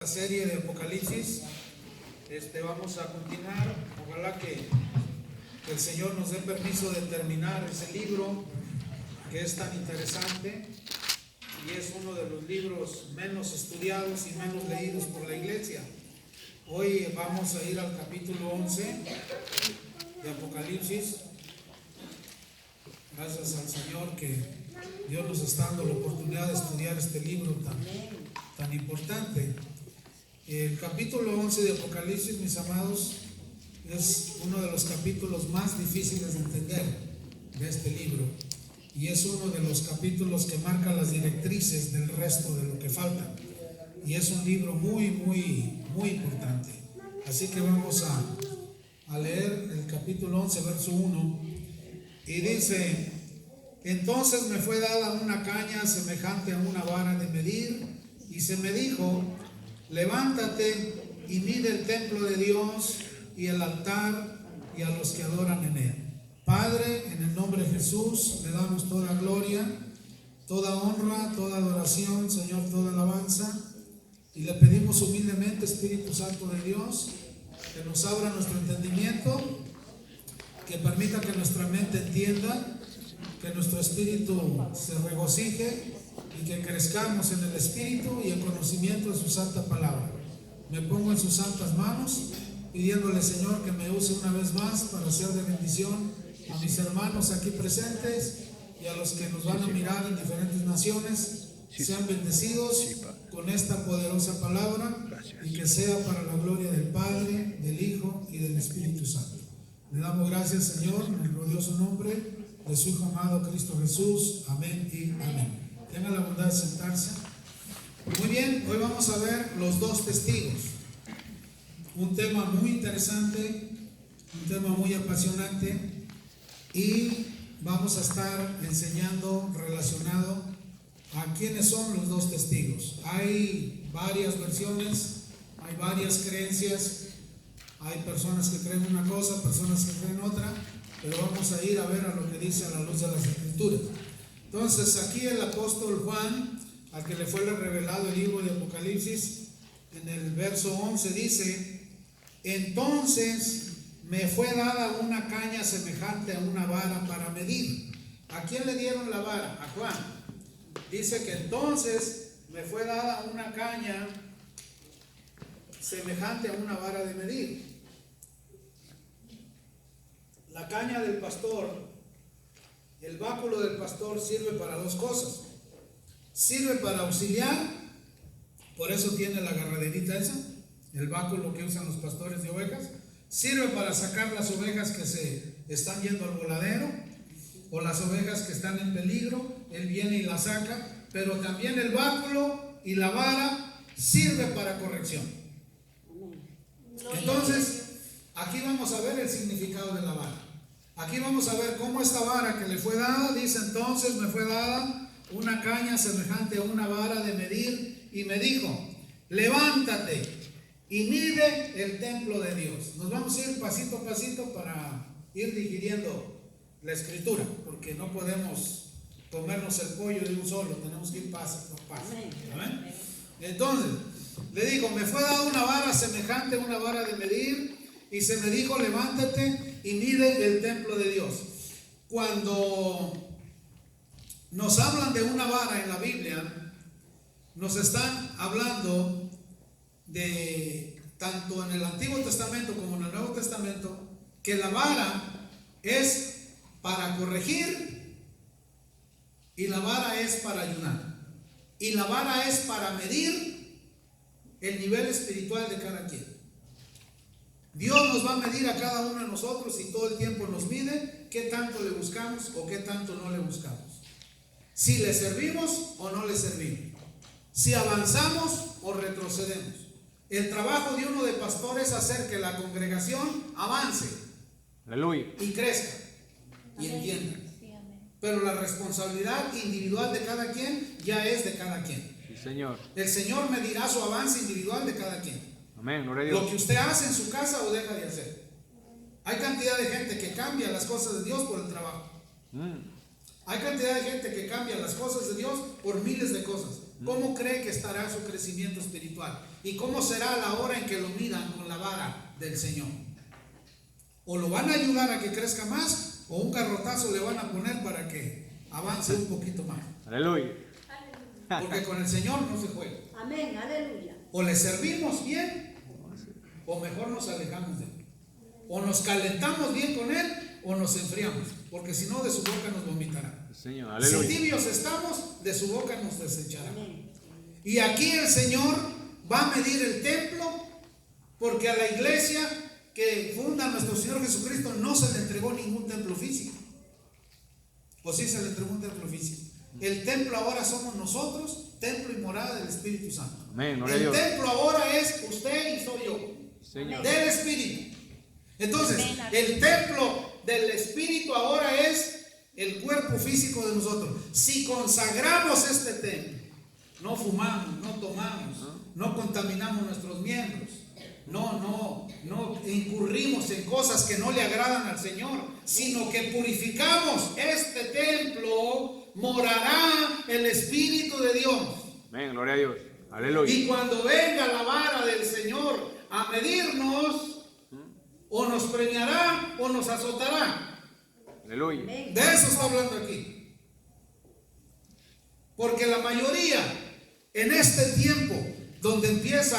La serie de Apocalipsis, vamos a continuar. Ojalá que el Señor nos dé permiso de terminar ese libro que es tan interesante y es uno de los libros menos estudiados y menos leídos por la iglesia. Hoy vamos a ir al capítulo 11 de Apocalipsis. Gracias al Señor que Dios nos está dando la oportunidad de estudiar este libro tan importante. El capítulo 11 de Apocalipsis, mis amados, es uno de los capítulos más difíciles de entender de este libro y es uno de los capítulos que marca las directrices del resto de lo que falta, y es un libro muy importante. Así que vamos a leer el capítulo 11, verso 1, y dice: entonces me fue dada una caña semejante a una vara de medir, y se me dijo: levántate y mide el templo de Dios y el altar y a los que adoran en él. Padre, en el nombre de Jesús, le damos toda gloria, toda honra, toda adoración, Señor, toda alabanza. Y le pedimos humildemente, Espíritu Santo de Dios, que nos abra nuestro entendimiento, que permita que nuestra mente entienda, que nuestro espíritu se regocije y que crezcamos en el espíritu y en conocimiento de su santa palabra. Me pongo en sus santas manos, pidiéndole, Señor, que me use una vez más para ser de bendición a mis hermanos aquí presentes y a los que nos van a mirar en diferentes naciones. Sean bendecidos con esta poderosa palabra y que sea para la gloria del Padre, del Hijo y del Espíritu Santo. Le damos gracias, Señor, en el glorioso nombre de su Hijo amado Cristo Jesús. Amén y amén. Tengan la bondad de sentarse. Muy bien, hoy vamos a ver los dos testigos. Un tema muy interesante, un tema muy apasionante, y vamos a estar enseñando relacionado a quiénes son los dos testigos. Hay varias versiones, hay varias creencias, hay personas que creen una cosa, personas que creen otra, pero vamos a ir a ver a lo que dice a la luz de las Escrituras. Entonces, aquí el apóstol Juan, al que le fue revelado el libro de Apocalipsis, en el verso 11 dice: entonces me fue dada una caña semejante a una vara para medir. ¿A quién le dieron la vara? A Juan. Dice que entonces me fue dada una caña semejante a una vara de medir. La caña del pastor, el báculo del pastor, sirve para dos cosas. Sirve para auxiliar, por eso tiene la agarraderita esa, el báculo que usan los pastores de ovejas. Sirve para sacar las ovejas que se están yendo al voladero, o las ovejas que están en peligro. Él viene y las saca. Pero también el báculo y la vara sirve para corrección. Entonces, aquí vamos a ver el significado de la vara. Aquí vamos a ver cómo esta vara que le fue dada, dice: entonces me fue dada una caña semejante a una vara de medir, y me dijo: levántate y mide el templo de Dios. Nos vamos a ir pasito a pasito para ir digiriendo la escritura, porque no podemos comernos el pollo de un solo, tenemos que ir paso a paso. ¿Amén? Entonces, le digo: me fue dada una vara semejante a una vara de medir, y se me dijo: levántate y mide el templo de Dios. Cuando nos hablan de una vara en la Biblia, nos están hablando de, tanto en el Antiguo Testamento como en el Nuevo Testamento, que la vara es para corregir, y la vara es para ayudar, y la vara es para medir el nivel espiritual de cada quien. Dios nos va a medir a cada uno de nosotros, y todo el tiempo nos mide qué tanto le buscamos o qué tanto no le buscamos, si le servimos o no le servimos, si avanzamos o retrocedemos. El trabajo de uno de pastor es hacer que la congregación avance, aleluya, y crezca y entienda. Pero la responsabilidad individual de cada quien ya es de cada quien. Sí, Señor. El Señor medirá su avance individual de cada quien. Amén, gloria a Dios. Lo que usted hace en su casa o deja de hacer. Hay cantidad de gente que cambia las cosas de Dios por el trabajo. Hay cantidad de gente que cambia las cosas de Dios por miles de cosas. ¿cómo cree que estará su crecimiento espiritual? ¿Y cómo será la hora en que lo midan con la vara del Señor? ¿O lo van a ayudar a que crezca más, o un garrotazo le van a poner para que avance un poquito más? Aleluya. Porque con el Señor no se juega. Amén, aleluya. O le servimos bien, o mejor nos alejamos de Él. O nos calentamos bien con Él, o nos enfriamos. Porque si no, de su boca nos vomitará. Señor, aleluya. Si tibios estamos, de su boca nos desechará. Amén. Y aquí el Señor va a medir el templo, porque a la iglesia que funda nuestro Señor Jesucristo no se le entregó ningún templo físico. ¿O sí se le entregó un templo físico? El templo ahora somos nosotros, templo y morada del Espíritu Santo. Amén, gloria a El Dios. templo ahora es usted y soy yo, Señor. del Espíritu. Entonces, Amén. el templo del Espíritu ahora es el cuerpo físico de nosotros. Si consagramos este templo, no fumamos, no tomamos, no contaminamos nuestros miembros, no incurrimos en cosas que no le agradan al Señor, sino que purificamos este templo, morará el Espíritu de Dios. Amén, gloria a Dios. Aleluya. Y cuando venga la vara del Señor a medirnos, o nos premiará o nos azotará. Aleluya. Amén. De eso está hablando aquí. Porque la mayoría en este tiempo donde empieza,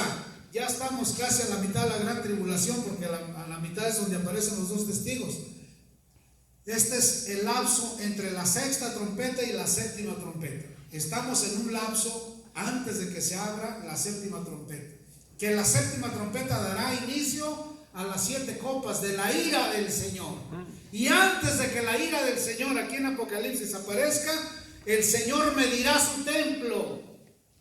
ya estamos casi a la mitad de la gran tribulación, porque a la mitad es donde aparecen los dos testigos. Este es el lapso entre la sexta trompeta y la séptima trompeta. Estamos en un lapso antes de que se abra la séptima trompeta. Que la séptima trompeta dará inicio a las 7 copas de la ira del Señor. Y antes de que la ira del Señor aquí en Apocalipsis aparezca, el Señor medirá su templo.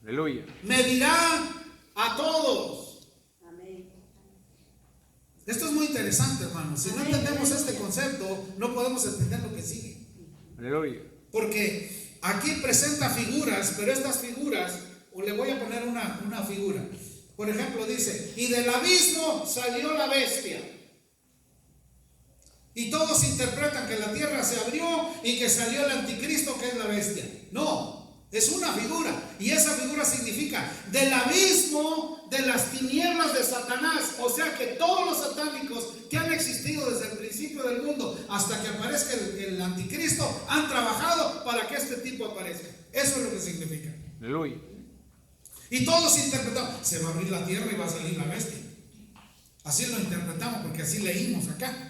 Aleluya. Medirá a todos. Amén. Esto es muy interesante, hermanos. Si no entendemos este concepto, no podemos entender lo que sigue. Aleluya. Porque aquí presenta figuras, pero estas figuras, o le voy a poner una figura. Por ejemplo, dice, y del abismo salió la bestia. Y todos interpretan que la tierra se abrió y que salió el anticristo, que es la bestia. No, es una figura. Y esa figura significa del abismo de las tinieblas de Satanás. O sea que todos los satánicos que han existido desde el principio del mundo hasta que aparezca el anticristo han trabajado para que este tipo aparezca. Eso es lo que significa. Aleluya. Y todos interpretamos, se va a abrir la tierra y va a salir la bestia. Así lo interpretamos porque así leímos acá.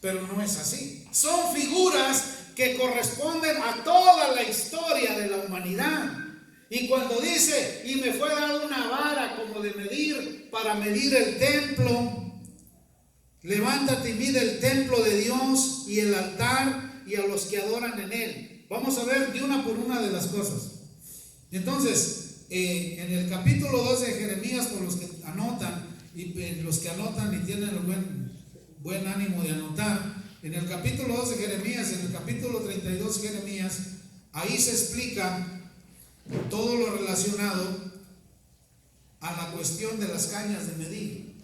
Pero no es así. Son figuras que corresponden a toda la historia de la humanidad. Y cuando dice, y me fue dada una vara como de medir, para medir el templo, levántate y mide el templo de Dios y el altar y a los que adoran en él. Vamos a ver de una por una de las cosas. Entonces, en el capítulo 2 de Jeremías, por los que anotan y los que anotan y tienen el buen ánimo de anotar, en el capítulo 2 de Jeremías, en el capítulo 32 de Jeremías, ahí se explica todo lo relacionado a la cuestión de las cañas de medir.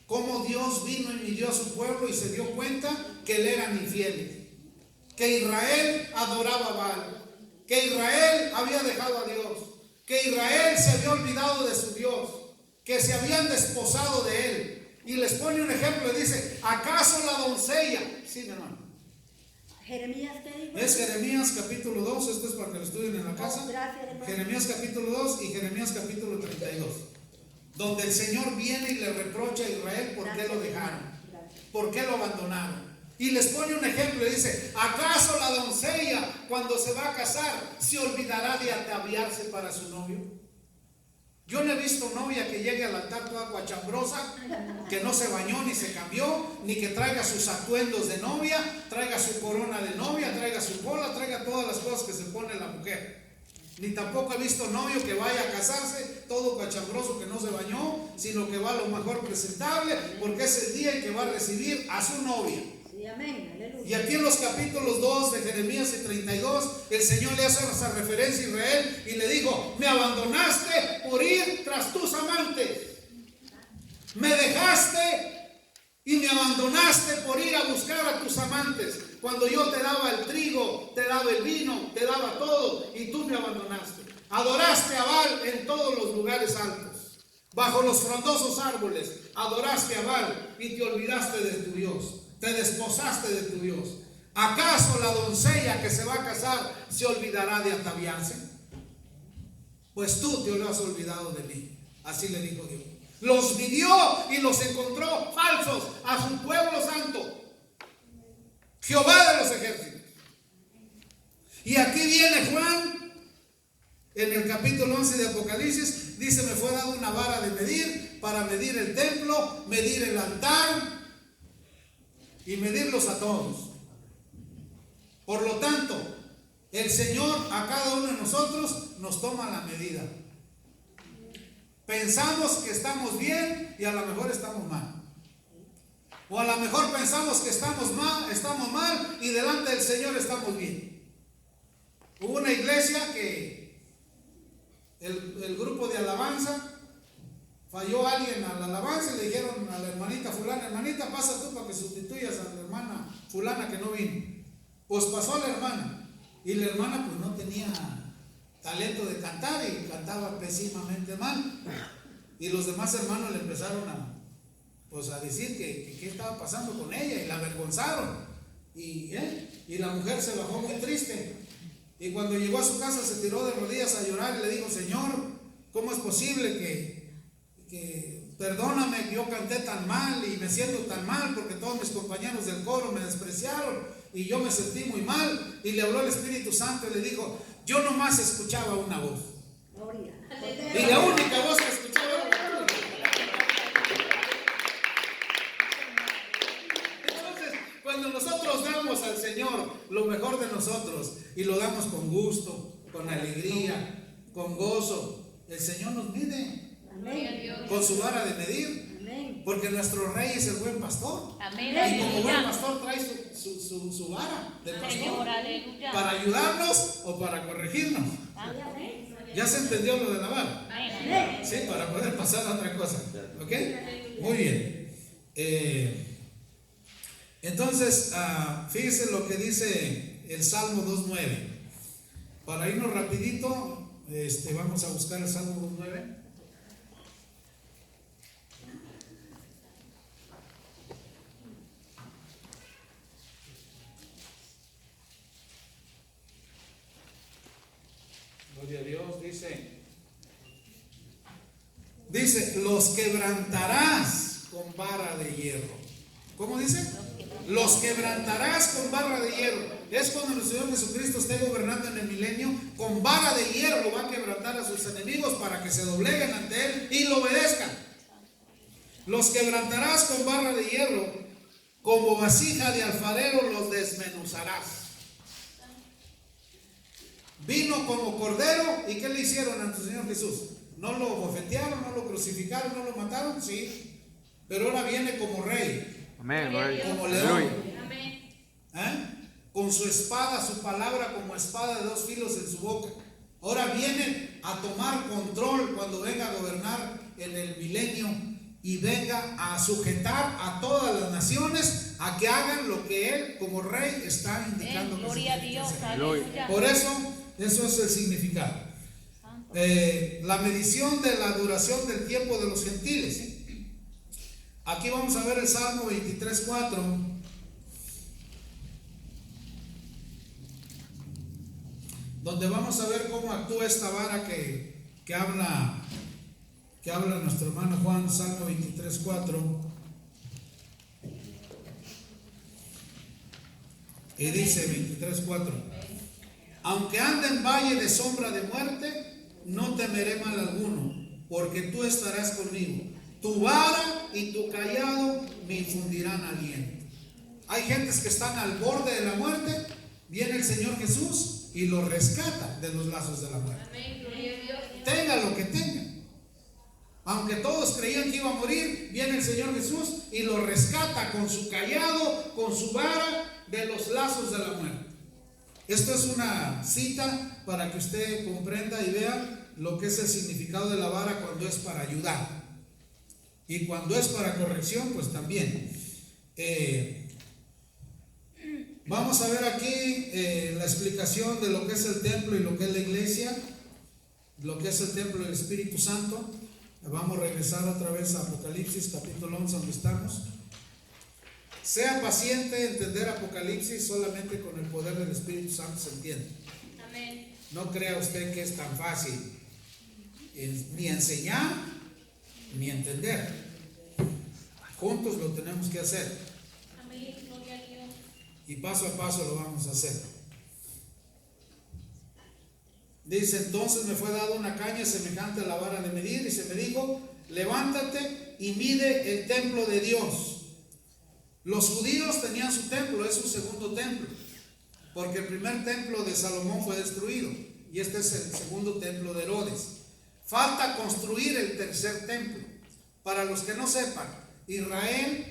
Cómo Dios vino y midió a su pueblo y se dio cuenta que le eran infieles, que Israel adoraba a Baal, que Israel había dejado a Dios, que Israel se había olvidado de su Dios, que se habían desposado de él. Y les pone un ejemplo y dice, ¿acaso la doncella? Sí, mi hermano. Jeremías, ¿qué dijo? Es Jeremías capítulo 2, esto es para que lo estudien en la casa. Gracias, hermano. Jeremías capítulo 2 y Jeremías capítulo 32, donde el Señor viene y le reprocha a Israel por qué lo dejaron, por qué lo abandonaron. Y les pone un ejemplo y dice, ¿acaso la doncella cuando se va a casar se olvidará de ataviarse para su novio? Yo no he visto novia que llegue al altar toda guachambrosa, que no se bañó ni se cambió, ni que traiga sus atuendos de novia, traiga su corona de novia, traiga su cola, traiga todas las cosas que se pone la mujer. Ni tampoco he visto novio que vaya a casarse todo guachambroso, que no se bañó, sino que va a lo mejor presentable, porque es el día en que va a recibir a su novia. Sí, amén, aleluya. Y aquí en los capítulos 2 de Jeremías y 32, el Señor le hace esa referencia a Israel y le dijo, me abandonaste por ir tras tus amantes. Me dejaste y me abandonaste por ir a buscar a tus amantes. Cuando yo te daba el trigo, te daba el vino, te daba todo y tú me abandonaste. Adoraste a Baal en todos los lugares altos. Bajo los frondosos árboles adoraste a Baal y te olvidaste de tu Dios. Te desposaste de tu Dios. ¿Acaso la doncella que se va a casar se olvidará de ataviarse? Pues tú te lo has olvidado de mí. Así le dijo Dios. Los midió y los encontró falsos a su pueblo santo, Jehová de los ejércitos. Y aquí viene Juan, en el capítulo 11 de Apocalipsis, dice: me fue dada una vara de medir para medir el templo, medir el altar y medirlos a todos. Por lo tanto, el Señor a cada uno de nosotros nos toma la medida. Pensamos que estamos bien y a lo mejor estamos mal. O a lo mejor pensamos que estamos mal y delante del Señor estamos bien. Hubo una iglesia que el grupo de alabanza, falló alguien a la alabanza y le dijeron a la hermanita fulana: hermanita, pasa tú para que sustituyas a la hermana fulana que no vino. Pues pasó a la hermana, y la hermana pues no tenía talento de cantar y cantaba pésimamente mal. Y los demás hermanos le empezaron a decir que qué estaba pasando con ella, y la avergonzaron. Y la mujer se bajó muy triste. Y cuando llegó a su casa se tiró de rodillas a llorar y le dijo: Señor, ¿cómo es posible que perdóname que yo canté tan mal y me siento tan mal porque todos mis compañeros del coro me despreciaron y yo me sentí muy mal? Y le habló el Espíritu Santo y le dijo: yo nomás escuchaba una voz. Gloria. Y la única voz que escuchaba era la tuya. Entonces, cuando nosotros damos al Señor lo mejor de nosotros y lo damos con gusto, con alegría, con gozo, el Señor nos mide. Amén. Con su vara de medir. Amén. Porque nuestro Rey es el buen pastor. Amén. Y como buen pastor trae su vara de pastor. Señor, aleluya. Para ayudarnos o para corregirnos. Amén. ¿Ya se entendió lo de la vara? Amén. Sí, para poder pasar a otra cosa. ¿Ok? Muy bien. Entonces, fíjese lo que dice el Salmo 2.9. Para irnos rapidito, vamos a buscar el Salmo 2.9. Gloria a Dios. Dice, los quebrantarás con vara de hierro. ¿Cómo dice? Los quebrantarás con vara de hierro. Es cuando el Señor Jesucristo esté gobernando en el milenio, con vara de hierro va a quebrantar a sus enemigos para que se dobleguen ante Él y lo obedezcan. Los quebrantarás con vara de hierro, como vasija de alfarero los desmenuzarás. Vino como cordero, ¿y qué le hicieron a nuestro Señor Jesús? ¿No lo bofetearon, no lo crucificaron, no lo mataron? Sí, pero ahora viene como rey. Amén. Como Aleluya. león. Con su espada, su palabra como espada de dos filos en su boca. Ahora viene a tomar control cuando venga a gobernar en el milenio y venga a sujetar a todas las naciones a que hagan lo que Él como rey está indicando. Gloria a Dios, Aleluya. aleluya. Por eso es el significado. La medición de la duración del tiempo de los gentiles. Aquí vamos a ver el Salmo 23.4. Donde vamos a ver cómo actúa esta vara que habla nuestro hermano Juan. Salmo 23.4. Y dice 23.4: aunque ande en valle de sombra de muerte, no temeré mal alguno, porque tú estarás conmigo. Tu vara y tu cayado me infundirán aliento. Hay gentes que están al borde de la muerte, viene el Señor Jesús y los rescata de los lazos de la muerte. Tenga lo que tenga. Aunque todos creían que iba a morir, viene el Señor Jesús y los rescata con su cayado, con su vara, de los lazos de la muerte. Esto es una cita para que usted comprenda y vea lo que es el significado de la vara cuando es para ayudar. Y cuando es para corrección, pues también. Vamos a ver aquí la explicación de lo que es el templo y lo que es la iglesia. lo que es el templo del Espíritu Santo. Vamos a regresar otra vez a Apocalipsis capítulo 11 donde estamos. Sea paciente, entender Apocalipsis solamente con el poder del Espíritu Santo se entiende. Amén. No crea usted que es tan fácil ni enseñar ni entender. Juntos lo tenemos que hacer. Amén. Gloria a Dios. Y paso a paso lo vamos a hacer. Dice: entonces me fue dada una caña semejante a la vara de medir, y se me dijo: levántate y mide el templo de Dios. Los judíos tenían su templo, es su segundo templo, porque el primer templo de Salomón fue destruido, y este es el segundo templo de Herodes. Falta construir el tercer templo. Para los que no sepan, Israel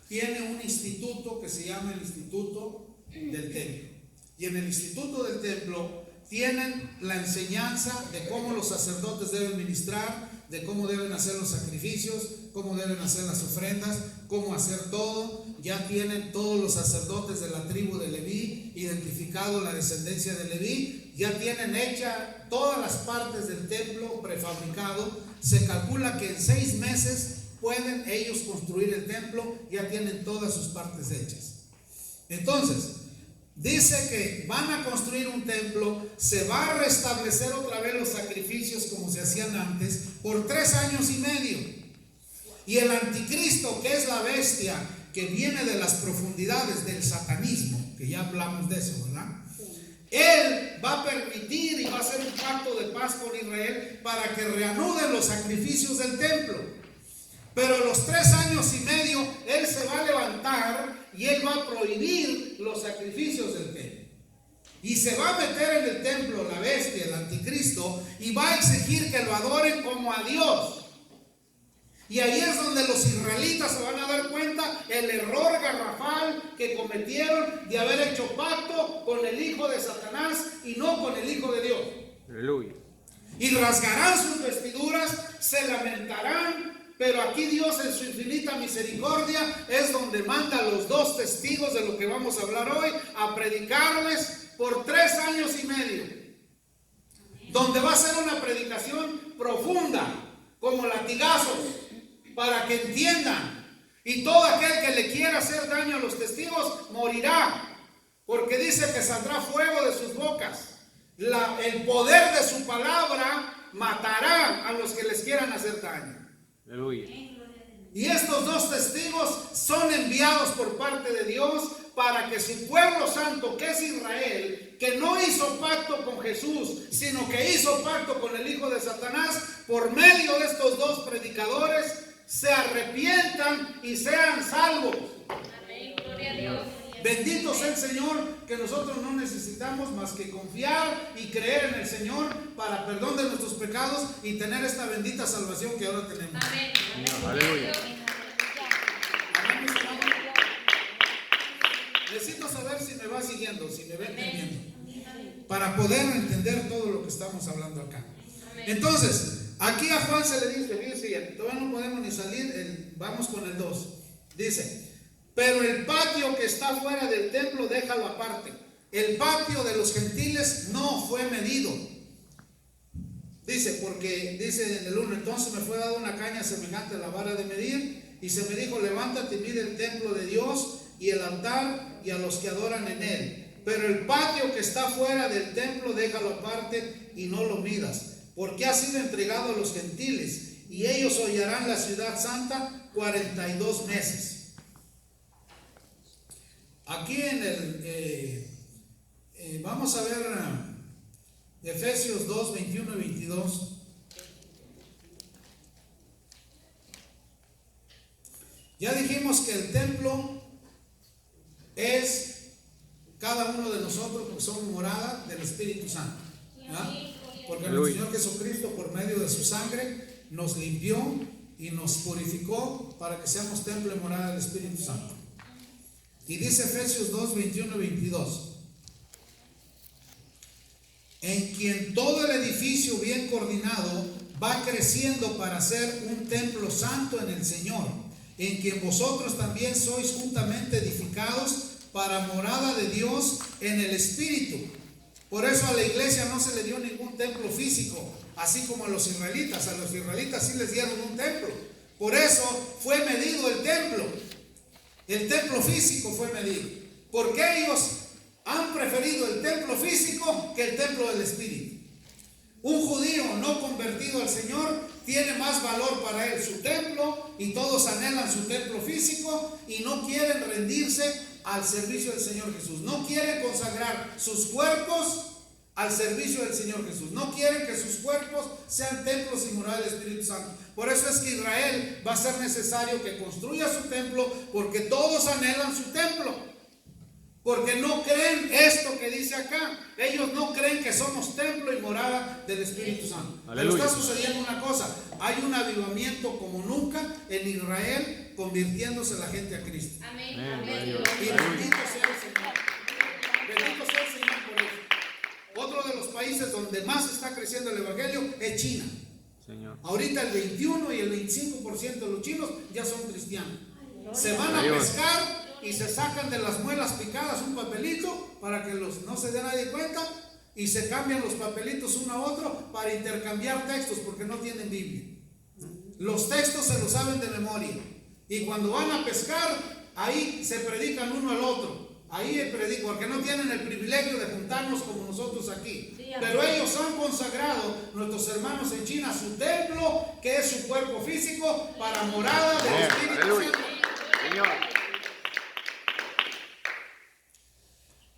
tiene un instituto que se llama el Instituto del Templo, y en el Instituto del Templo tienen la enseñanza de cómo los sacerdotes deben ministrar, de cómo deben hacer los sacrificios, cómo deben hacer las ofrendas, cómo hacer todo. Ya tienen todos los sacerdotes de la tribu de Leví identificado la descendencia de Leví, ya tienen hecha todas las partes del templo prefabricado. Se calcula que en 6 meses pueden ellos construir el templo, ya tienen todas sus partes hechas. Entonces dice que van a construir un templo, se va a restablecer otra vez los sacrificios como se hacían antes por 3 años y medio. Y el anticristo, que es la bestia que viene de las profundidades del satanismo, que ya hablamos de eso, ¿verdad? Él va a permitir y va a hacer un pacto de paz con Israel para que reanuden los sacrificios del templo. Pero los 3 años y medio él se va a levantar y él va a prohibir los sacrificios del templo. Y se va a meter en el templo la bestia, el anticristo, y va a exigir que lo adoren como a Dios. Y ahí es donde los israelitas se van a dar cuenta el error garrafal que cometieron de haber hecho pacto con el hijo de Satanás y no con el hijo de Dios. Aleluya. Y rasgarán sus vestiduras, se lamentarán. Pero aquí Dios en su infinita misericordia es donde manda a los 2 testigos de lo que vamos a hablar hoy a predicarles por 3 años y medio, donde va a ser una predicación profunda como latigazos para que entiendan, y todo aquel que le quiera hacer daño a los testigos morirá, porque dice que saldrá fuego de sus bocas. El poder de su palabra matará a los que les quieran hacer daño. Aleluya. Y estos 2 testigos son enviados por parte de Dios para que su pueblo santo, que es Israel, que no hizo pacto con Jesús, sino que hizo pacto con el hijo de Satanás, por medio de estos 2 predicadores, se arrepientan y sean salvos. Amén. Gloria a Dios. Bendito sea el Señor, que nosotros no necesitamos más que confiar y creer en el Señor para perdón de nuestros pecados y tener esta bendita salvación que ahora tenemos. Amén. Aleluya. Necesito saber si me va siguiendo, si me va entendiendo, para poder entender todo lo que estamos hablando acá. Entonces, aquí a Juan se le dice, fíjense, todavía no podemos ni salir, vamos con el 2. Dice: pero el patio que está fuera del templo déjalo aparte. El patio de los gentiles no fue medido. Dice, porque dice en el 1: entonces me fue dada una caña semejante a la vara de medir, y se me dijo: levántate y mide el templo de Dios y el altar y a los que adoran en él. Pero el patio que está fuera del templo déjalo aparte y no lo midas, porque ha sido entregado a los gentiles, y ellos hollarán la ciudad santa 42 meses. Aquí en el vamos a ver Efesios 2, 21 y 22. Ya dijimos que el templo es cada uno de nosotros, porque somos morada del Espíritu Santo, ¿verdad? Porque el Señor Jesucristo, por medio de su sangre, nos limpió y nos purificó para que seamos templo y morada del Espíritu Santo. Y dice Efesios 2, 21 y 22: en quien todo el edificio bien coordinado va creciendo para ser un templo santo en el Señor, en quien vosotros también sois juntamente edificados para morada de Dios en el Espíritu. Por eso a la iglesia no se le dio ningún templo físico. así como a los israelitas. A los israelitas sí les dieron un templo. Por eso fue medido el templo. El templo físico fue medido. Porque ellos han preferido el templo físico que el templo del Espíritu. Un judío no convertido al Señor tiene más valor para él su templo, y todos anhelan su templo físico y no quieren rendirse al servicio del Señor Jesús. No quieren consagrar sus cuerpos al servicio del Señor Jesús. No quieren que sus cuerpos sean templos y morada del Espíritu Santo. Por eso es que Israel va a ser necesario que construya su templo, porque todos anhelan su templo. Porque no creen esto que dice acá. Ellos no creen que somos templo y morada del Espíritu Santo. Pero está sucediendo una cosa. Hay un avivamiento como nunca en Israel, convirtiéndose la gente a Cristo. Amén. Y Amén. bendito sea el Señor. Bendito sea el Señor por eso. Otro de los países donde más está creciendo el evangelio es China. Señor. Ahorita el 21 y el 25% de los chinos ya son cristianos. Se van a pescar y se sacan de las muelas picadas un papelito para que no se dé nadie cuenta, y se cambian los papelitos uno a otro para intercambiar textos, porque no tienen Biblia. Los textos se los saben de memoria, y cuando van a pescar ahí se predican uno al otro. Ahí predican, porque no tienen el privilegio de juntarnos como nosotros aquí. Pero ellos han consagrado, nuestros hermanos en China, su templo, que es su cuerpo físico, para morada del Espíritu Santo. Señor.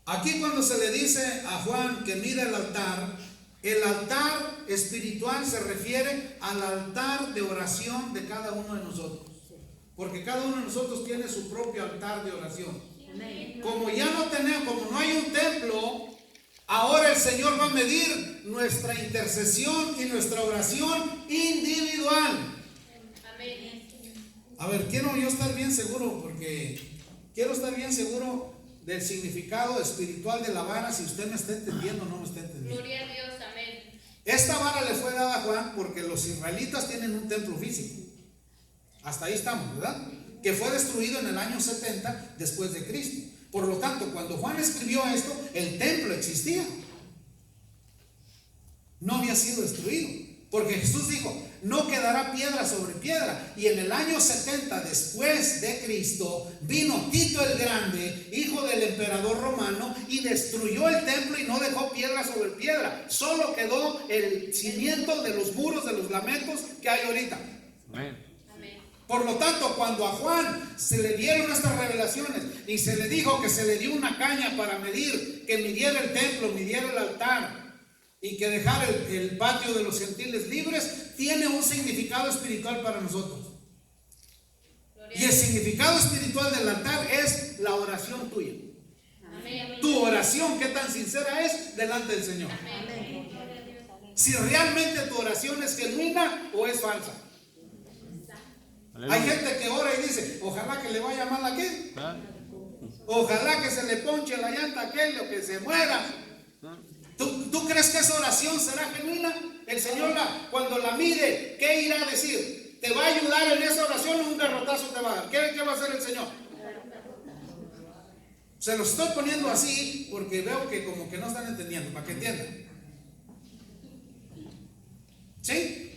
Aquí cuando se le dice a Juan que mira el altar espiritual se refiere al altar de oración de cada uno de nosotros. Porque cada uno de nosotros tiene su propio altar de oración. Como ya no tenemos, como no hay un templo, ahora el Señor va a medir nuestra intercesión y nuestra oración individual. A ver, quiero yo estar bien seguro, porque quiero estar bien seguro del significado espiritual de la vara, si usted me está entendiendo o no me está entendiendo. Gloria a Dios. Amén. Esta vara le fue dada a Juan porque los israelitas tienen un templo físico. Hasta ahí estamos, ¿verdad? Que fue destruido en el año 70 después de Cristo. Por lo tanto, cuando Juan escribió esto, el templo existía. No había sido destruido. Porque Jesús dijo, no quedará piedra sobre piedra. Y en el año 70 después de Cristo, vino Tito el Grande, hijo del emperador romano, y destruyó el templo y no dejó piedra sobre piedra. Solo quedó el cimiento de los muros de los lamentos que hay ahorita. Amén. Por lo tanto, cuando a Juan se le dieron estas revelaciones y se le dijo que se le dio una caña para medir, que midiera el templo, midiera el altar, y que dejar el patio de los gentiles libres, tiene un significado espiritual para nosotros. Y el significado espiritual del altar es la oración tuya. Amén. Tu oración, qué tan sincera es delante del Señor. Amén. Si realmente tu oración es genuina o es falsa. Aleluya. Hay gente que ora y dice, ojalá que le vaya mal a aquel, ojalá que se le ponche la llanta a aquel o que se muera. ¿Tú crees que esa oración será genuina? El Señor cuando la mire, ¿qué irá a decir? ¿Te va a ayudar en esa oración o un derrotazo te va a dar? ¿Qué va a hacer el Señor? Se los estoy poniendo así porque veo que como que no están entendiendo, para que entiendan. ¿Sí?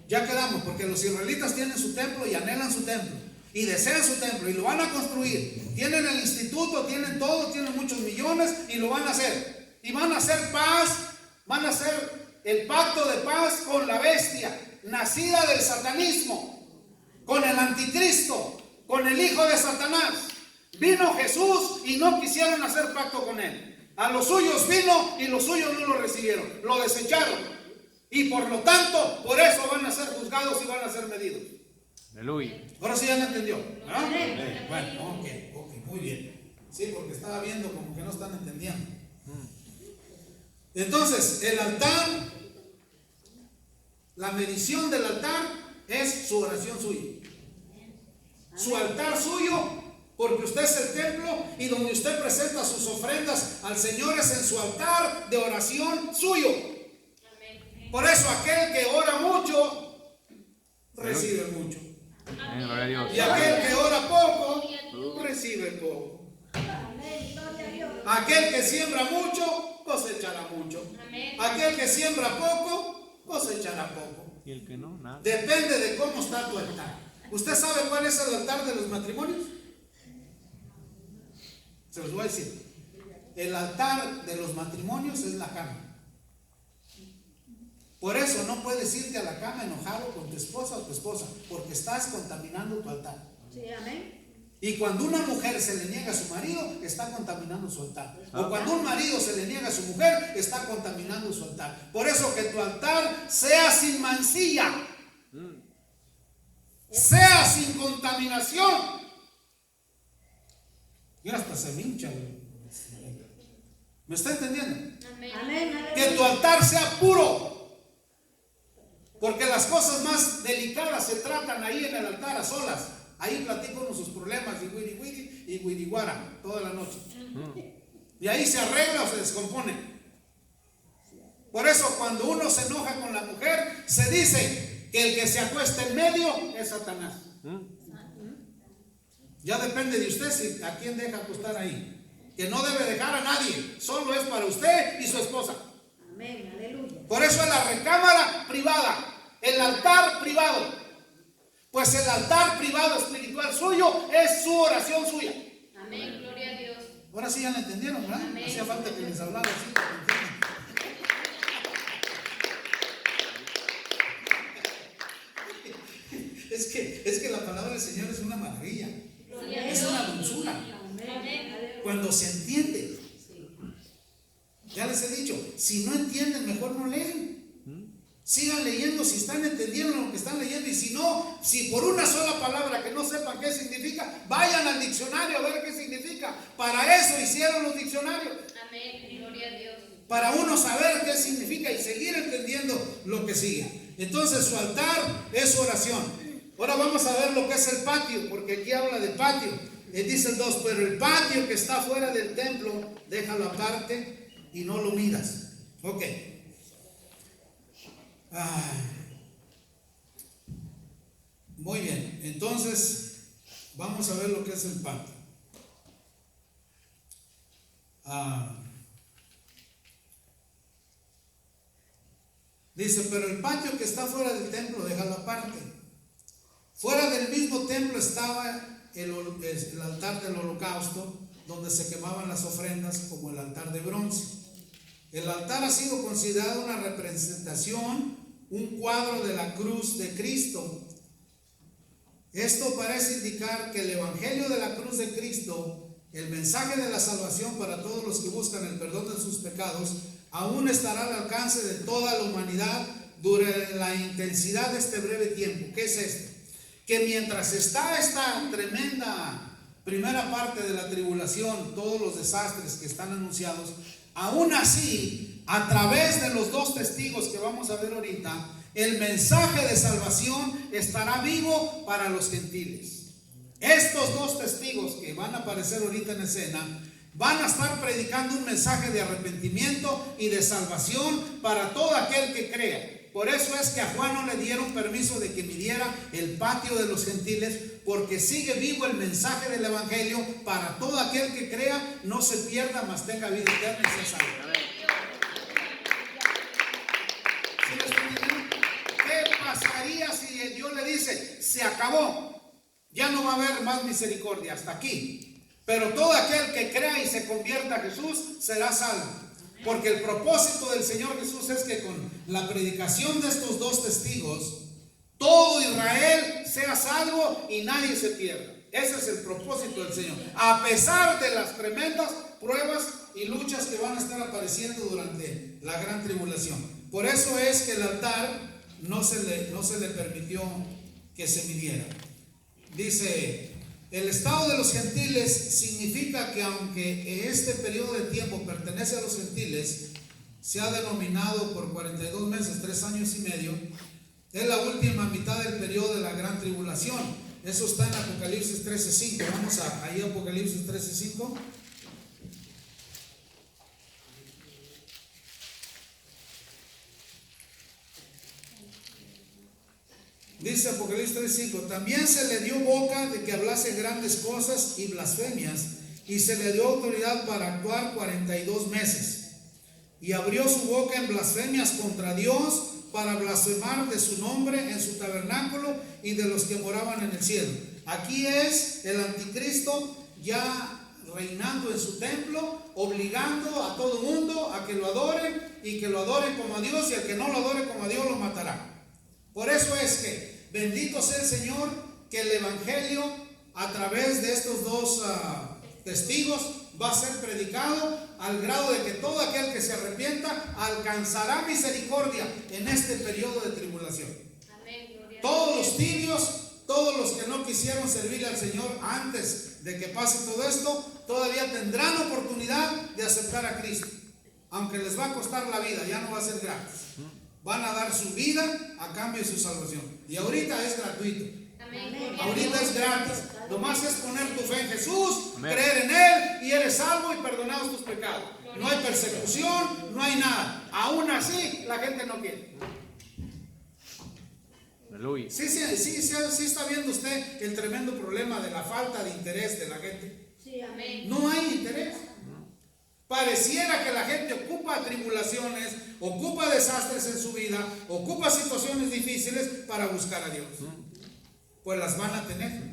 Ya quedamos, porque los israelitas tienen su templo y anhelan su templo y desean su templo y lo van a construir. Tienen el instituto, tienen todo, tienen muchos millones y lo van a hacer. Y van a hacer paz, van a hacer el pacto de paz con la bestia, nacida del satanismo, con el anticristo, con el hijo de Satanás. Vino Jesús y no quisieron hacer pacto con él. A los suyos vino y los suyos no lo recibieron, lo desecharon. Y por lo tanto, por eso van a ser juzgados y van a ser medidos. Aleluya. Ahora sí ya me entendió, ¿verdad? Bueno, ok, muy bien. Sí, porque estaba viendo como que no están entendiendo. Entonces, el altar, la medición del altar es su oración suya. Su altar suyo, porque usted es el templo y donde usted presenta sus ofrendas al Señor es en su altar de oración suyo. Por eso aquel que ora mucho, recibe mucho. Amén. Gloria a Dios. Y aquel que ora poco, recibe poco. Aquel que siembra mucho, cosechará mucho. Aquel que siembra poco, cosechará poco. Y el que no, nada. Depende de cómo está tu altar. ¿Usted sabe cuál es el altar de los matrimonios? Se los voy a decir. El altar de los matrimonios es la cama. Por eso no puedes irte a la cama enojado con tu esposa o tu esposa, porque estás contaminando tu altar. Sí, amén. Y cuando una mujer se le niega a su marido, está contaminando su altar. O cuando un marido se le niega a su mujer, está contaminando su altar. Por eso que tu altar sea sin mancilla, sea sin contaminación. Y hasta se me hincha. ¿Me está entendiendo? Amén. Amén. Que tu altar sea puro. Porque las cosas más delicadas se tratan ahí en el altar a solas. Ahí platico con sus problemas y wiri wiri y wiriguara toda la noche. Y ahí se arregla o se descompone. Por eso cuando uno se enoja con la mujer, se dice que el que se acuesta en medio es Satanás. Ya depende de usted si a quién deja acostar ahí. Que no debe dejar a nadie, solo es para usted y su esposa. Amén, aleluya. Por eso es la recámara privada, el altar privado. Pues el altar privado espiritual suyo es su oración suya. Amén. Gloria a Dios. Ahora sí ya lo entendieron, ¿verdad? Amén. Hacía falta que les hablara así para que entiendan. Es que la palabra del Señor es una maravilla. Gloria a Es Dios. una dulzura. Amén. Cuando se entiende. Ya les he dicho, si no entienden, mejor no leen. Sigan leyendo si están entendiendo lo que están leyendo. Y si no, si por una sola palabra que no sepan qué significa, vayan al diccionario a ver qué significa. Para eso hicieron los diccionarios. Amén. Gloria a Dios. Para uno saber qué significa y seguir entendiendo lo que sigue. Entonces su altar es su oración. Ahora vamos a ver lo que es el patio, porque aquí habla de patio. Dice el 2, pero el patio que está fuera del templo, déjalo aparte y no lo midas. Ok. Muy bien, entonces vamos a ver lo que es el patio. Dice, pero el patio que está fuera del templo, déjalo aparte. Fuera del mismo templo estaba el altar del holocausto, donde se quemaban las ofrendas, como el altar de bronce. El altar ha sido considerado una representación, un cuadro de la cruz de Cristo. Esto parece indicar que el evangelio de la cruz de Cristo, el mensaje de la salvación para todos los que buscan el perdón de sus pecados, aún estará al alcance de toda la humanidad durante la intensidad de este breve tiempo. ¿Qué es esto? Que mientras está esta tremenda primera parte de la tribulación, todos los desastres que están anunciados, aún así, a través de los dos testigos que vamos a ver ahorita, el mensaje de salvación estará vivo para los gentiles. Estos dos testigos que van a aparecer ahorita en escena van a estar predicando un mensaje de arrepentimiento y de salvación para todo aquel que crea. Por eso es que a Juan no le dieron permiso de que midiera el patio de los gentiles, porque sigue vivo el mensaje del evangelio para todo aquel que crea, no se pierda, mas tenga vida eterna y sea salvo. ¿Sí me están entendiendo? ¿Qué pasaría si Dios le dice, se acabó, ya no va a haber más misericordia, hasta aquí? Pero todo aquel que crea y se convierta a Jesús será salvo. Porque el propósito del Señor Jesús es que con la predicación de estos dos testigos, todo Israel sea salvo y nadie se pierda. Ese es el propósito del Señor. A pesar de las tremendas pruebas y luchas que van a estar apareciendo durante la gran tribulación. Por eso es que el altar no se le permitió que se midiera. Dice, el estado de los gentiles significa que aunque este periodo de tiempo pertenece a los gentiles, se ha denominado por 42 meses, 3 años y medio, es la última mitad del periodo de la gran tribulación. Eso está en Apocalipsis 13:5. Vamos ahí a Apocalipsis 13:5. Dice Apocalipsis 3:5, también se le dio boca de que hablase grandes cosas y blasfemias, y se le dio autoridad para actuar 42 meses. Y abrió su boca en blasfemias contra Dios, para blasfemar de su nombre en su tabernáculo y de los que moraban en el cielo. Aquí es el anticristo ya reinando en su templo, obligando a todo mundo a que lo adoren y que lo adoren como a Dios, y el que no lo adore como a Dios lo matará. Por eso es que bendito sea el Señor, que el evangelio a través de estos dos testigos va a ser predicado al grado de que todo aquel que se arrepienta alcanzará misericordia en este periodo de tribulación. Amén. Gloria a Todos Dios. los tibios, todos los que no quisieron servirle al Señor antes de que pase todo esto, todavía tendrán oportunidad de aceptar a Cristo, aunque les va a costar la vida, ya no va a ser gratis. Van a dar su vida a cambio de su salvación, y ahorita es gratuito. Amén. Gloria a Ahorita Dios. es gratis. Lo más es poner tu fe en Jesús, Amén. creer en Él, y eres salvo y perdonados tus pecados. No hay persecución, no hay nada. Aún así, la gente no quiere. Aleluya. Sí está viendo usted el tremendo problema de la falta de interés de la gente. Sí, amén. No hay interés. Pareciera que la gente ocupa tribulaciones, ocupa desastres en su vida, ocupa situaciones difíciles para buscar a Dios. Pues las van a tener.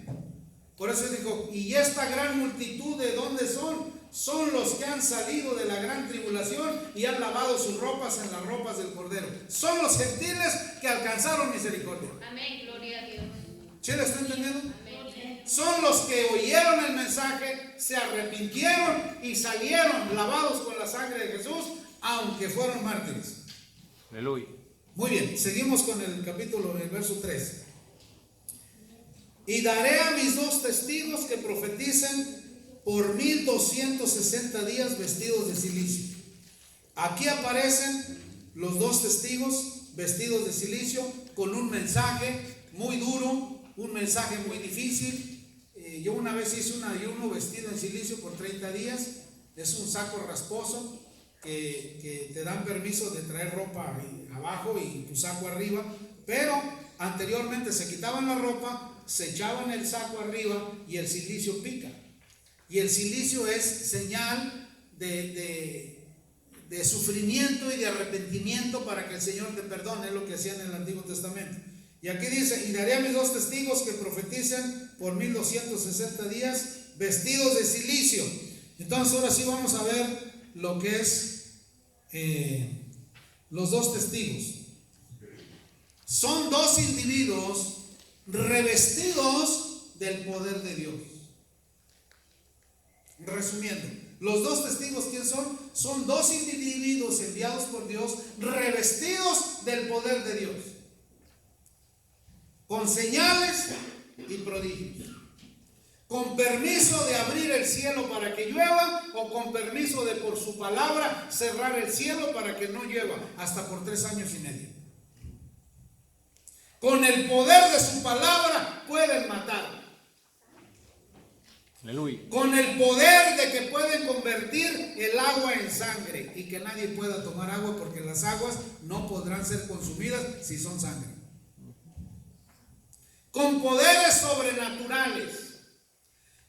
Por eso dijo, y esta gran multitud, ¿de dónde son? Son los que han salido de la gran tribulación y han lavado sus ropas en las ropas del Cordero. Son los gentiles que alcanzaron misericordia. Amén. Gloria a Dios. ¿Sí le está entendiendo? Amén. Son los que oyeron el mensaje, se arrepintieron y salieron lavados con la sangre de Jesús, aunque fueron mártires. Aleluya. Muy bien, seguimos con el capítulo, el verso 3. Y daré a mis dos testigos que profeticen por 1260 días vestidos de silicio. Aquí aparecen los dos testigos vestidos de silicio con un mensaje muy duro, un mensaje muy difícil. Yo una vez hice un ayuno vestido en silicio por 30 días. Es un saco rasposo que te dan permiso de traer ropa abajo y tu saco arriba, pero anteriormente se quitaban la ropa, se echaban el saco arriba y el silicio pica. Y el silicio es señal de sufrimiento y de arrepentimiento para que el Señor te perdone, es lo que hacían en el Antiguo Testamento. Y aquí dice, y daré a mis dos testigos que profeticen por 1260 días vestidos de silicio. Entonces ahora sí vamos a ver lo que es los dos testigos. Son dos individuos revestidos del poder de Dios. Resumiendo, los dos testigos, ¿quién son? Son dos individuos enviados por Dios, revestidos del poder de Dios, con señales y prodigios, con permiso de abrir el cielo para que llueva, o con permiso de por su palabra cerrar el cielo para que no llueva hasta por 3 años y medio. Con el poder de su palabra pueden matar. Aleluya. Con el poder de que pueden convertir el agua en sangre y que nadie pueda tomar agua, porque las aguas no podrán ser consumidas si son sangre. Con poderes sobrenaturales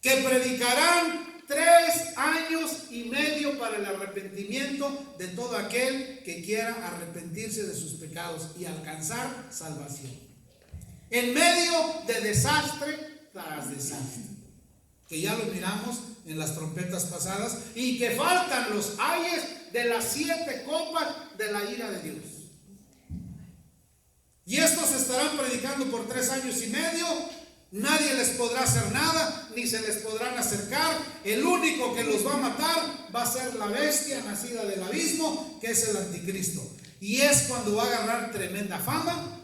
que predicarán 3 años y medio para el arrepentimiento de todo aquel que quiera arrepentirse de sus pecados y alcanzar salvación. En medio de desastre tras desastre, que ya lo miramos en las trompetas pasadas, y que faltan los ayes de las 7 copas de la ira de Dios. Y estos estarán predicando por 3 años y medio. Nadie les podrá hacer nada, ni se les podrán acercar. El único que los va a matar va a ser la bestia nacida del abismo, que es el anticristo. Y es cuando va a agarrar tremenda fama